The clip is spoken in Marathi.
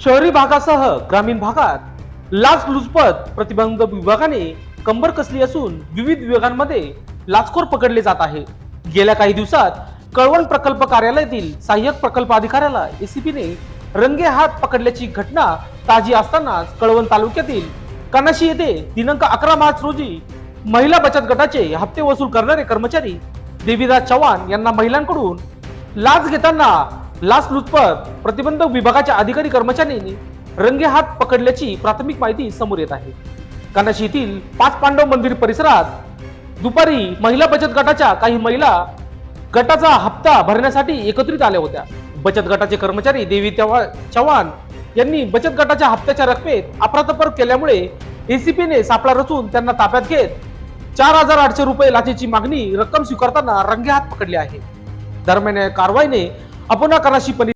शहरी भागासह ग्रामीण भागात लाचलुचपत प्रतिबंधक विभागाने कंबर कसली असून विविध विभागांमध्ये लाचखोर पकडले जात आहे। गेल्या काही दिवसात कळवण प्रकल्प कार्यालयातील सहाय्यक प्रकल्प अधिकाऱ्याला एसीपीने रंगे हात पकडल्याची घटना ताजी असतानाच कळवण तालुक्यातील कानाशी येथे दिनांक 11 मार्च रोजी महिला बचत गटाचे हप्ते वसूल करणारे कर्मचारी देवीदास चव्हाण यांना महिलांकडून लाच घेताना लाचलुचपत प्रतिबंधक विभागाच्या अधिकारी कर्मचाऱ्यांनी रंगे हात पकडल्याची प्राथमिक माहिती समोर येत आहे। कानाशी येथील 5 पांडव मंदिर परिसरात दुपारी महिला बचत गटाच्या काही महिला गटाचा हप्ता भरण्यासाठी एकत्रित आल्या होत्या। बचत गटाचे कर्मचारी देवी चव्हाण यांनी बचत गटाच्या हप्त्याच्या रकमेत अफरातफर केल्यामुळे एसीपीने सापळा रचून त्यांना ताब्यात घेत 4800 रुपये लाचेची मागणी रक्कम स्वीकारताना रंगे हात पकडले आहे। दरम्यान या कारवाईने अपोना कानाशी